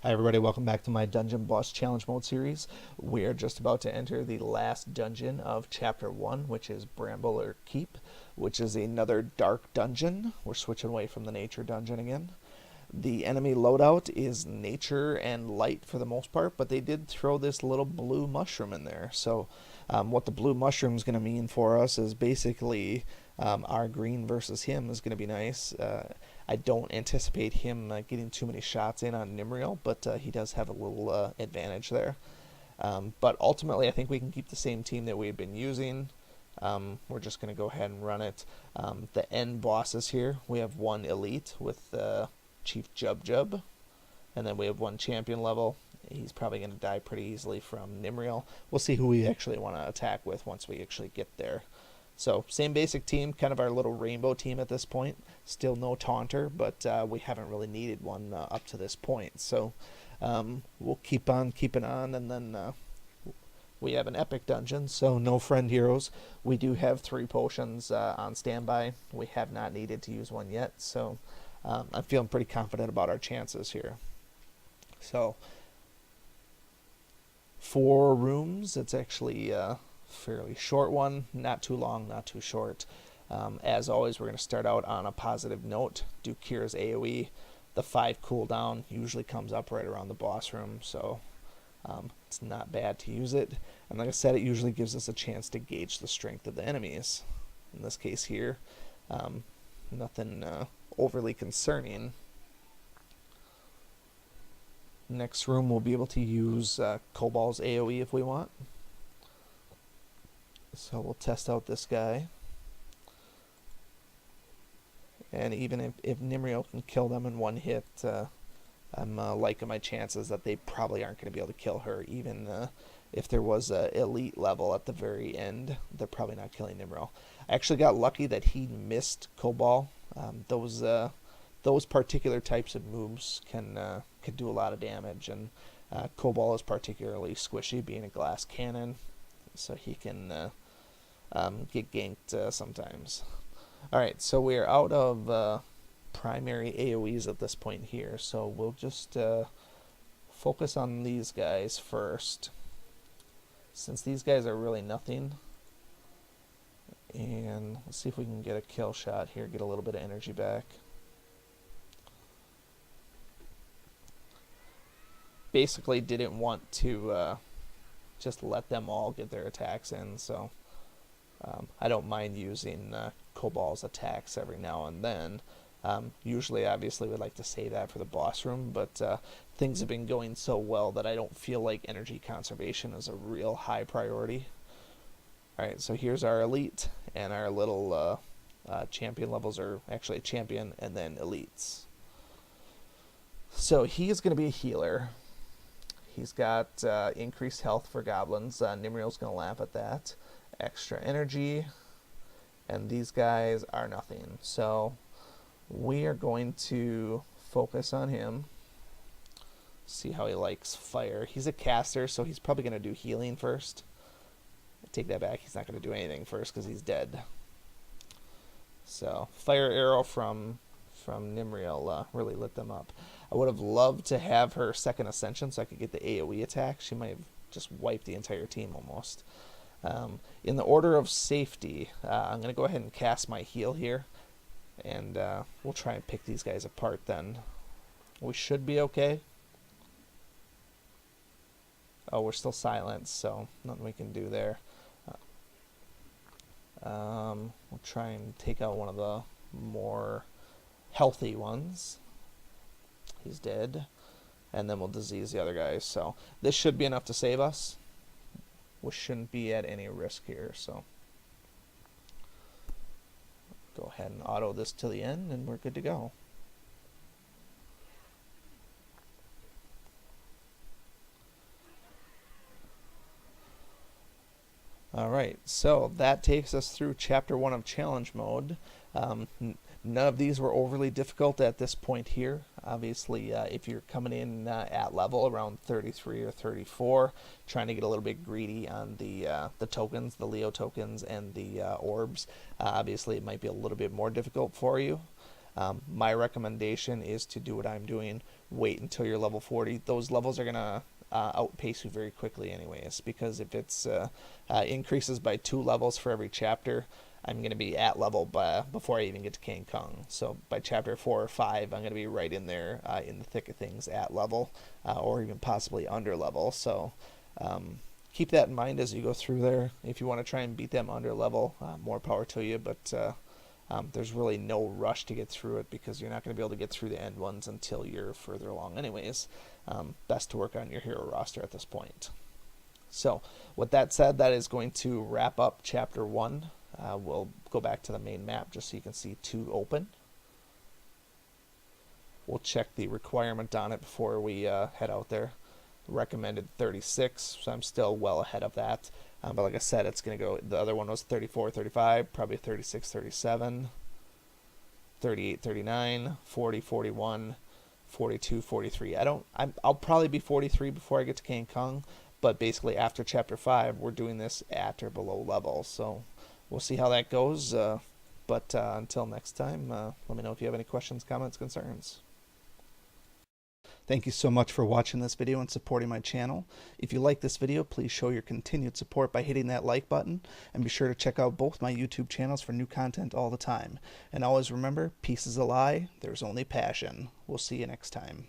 Hi everybody, welcome back to my Dungeon Boss Challenge Mode series. We are just about to enter the last dungeon of Chapter 1, which is Brambler Keep, which is another dark dungeon. We're switching away from the nature dungeon again. The enemy loadout is nature and light for the most part, but they did throw this little blue mushroom in there. So what the blue mushroom is going to mean for us is basically our green versus him is going to be nice. I don't anticipate him getting too many shots in on Nimriel, but he does have a little advantage there. But ultimately, I think we can keep the same team that we had been using. We're just going to go ahead and run it. The end bosses here, we have one elite with Chief Jub Jub, and then we have one champion level. He's probably going to die pretty easily from Nimriel. We'll see who we actually want to attack with once we actually get there. So same basic team, kind of our little rainbow team at this point. Still no taunter, but we haven't really needed one up to this point. So we'll keep on keeping on, and then we have an epic dungeon, so no friend heroes. We do have 3 potions on standby. We have not needed to use one yet, so I'm feeling pretty confident about our chances here. So 4 rooms. It's actually fairly short one, not too long, not too short. As always, we're going to start out on a positive note. Do Kira's AoE. The 5 cooldown usually comes up right around the boss room, so it's not bad to use it. And like I said, it usually gives us a chance to gauge the strength of the enemies. In this case here, nothing overly concerning. Next room, we'll be able to use Kobol's AoE if we want. So we'll test out this guy. And even if Nimriel can kill them in one hit, I'm liking my chances that they probably aren't going to be able to kill her. Even if there was an elite level at the very end, they're probably not killing Nimriel. I actually got lucky that he missed Kobol. Those particular types of moves can do a lot of damage, and Kobol is particularly squishy, being a glass cannon, so he can get ganked sometimes. Alright, so we're out of primary AoEs at this point here, so we'll just focus on these guys first, since these guys are really nothing. And let's see if we can get a kill shot here, get a little bit of energy back. Basically didn't want to just let them all get their attacks in, so I don't mind using Kobol's attacks every now and then. Usually, obviously, we'd like to save that for the boss room, but things have been going so well that I don't feel like energy conservation is a real high priority. Alright, so here's our elite, and our little champion levels are actually a champion and then elites. So he is going to be a healer. He's got increased health for goblins. Nimriel's going to laugh at that. Extra energy, and these guys are nothing. So we are going to focus on him. See how he likes fire. He's a caster, so he's probably going to do healing first. I take that back. He's not going to do anything first because he's dead. So fire arrow from Nimriel really lit them up. I would have loved to have her second ascension so I could get the AoE attack. She might have just wiped the entire team almost. In the order of safety, I'm going to go ahead and cast my heal here, and we'll try and pick these guys apart then. We should be okay. Oh, we're still silenced, so nothing we can do there. We'll try and take out one of the more healthy ones. He's dead. And then we'll disease the other guys. So this should be enough to save us. We shouldn't be at any risk here, so go ahead and auto this to the end and we're good to go. Alright, so that takes us through Chapter 1 of Challenge Mode. None of these were overly difficult at this point here. Obviously, if you're coming in at level around 33 or 34, trying to get a little bit greedy on the tokens, the Leo tokens, and the orbs, obviously it might be a little bit more difficult for you. My recommendation is to do what I'm doing, wait until you're level 40. Those levels are going to outpace you very quickly anyways, because if it's increases by 2 levels for every chapter, I'm going to be at level before I even get to King Kong. So by chapter 4 or 5, I'm going to be right in there in the thick of things at level, or even possibly under level. So keep that in mind as you go through there. If you want to try and beat them under level, more power to you, but there's really no rush to get through it, because you're not going to be able to get through the end ones until you're further along anyways. Best to work on your hero roster at this point. So with that said, that is going to wrap up chapter 1. We'll go back to the main map just so you can see 2 open. We'll check the requirement on it before we head out there. Recommended 36, so I'm still well ahead of that. But like I said, it's going to go, the other one was 34, 35, probably 36, 37, 38, 39, 40, 41, 42, 43. I'll probably be 43 before I get to King Kong, but basically after chapter 5, we're doing this at or below level. So we'll see how that goes. But until next time, let me know if you have any questions, comments, concerns. Thank you so much for watching this video and supporting my channel. If you like this video, please show your continued support by hitting that like button, and be sure to check out both my YouTube channels for new content all the time. And always remember, peace is a lie, there's only passion. We'll see you next time.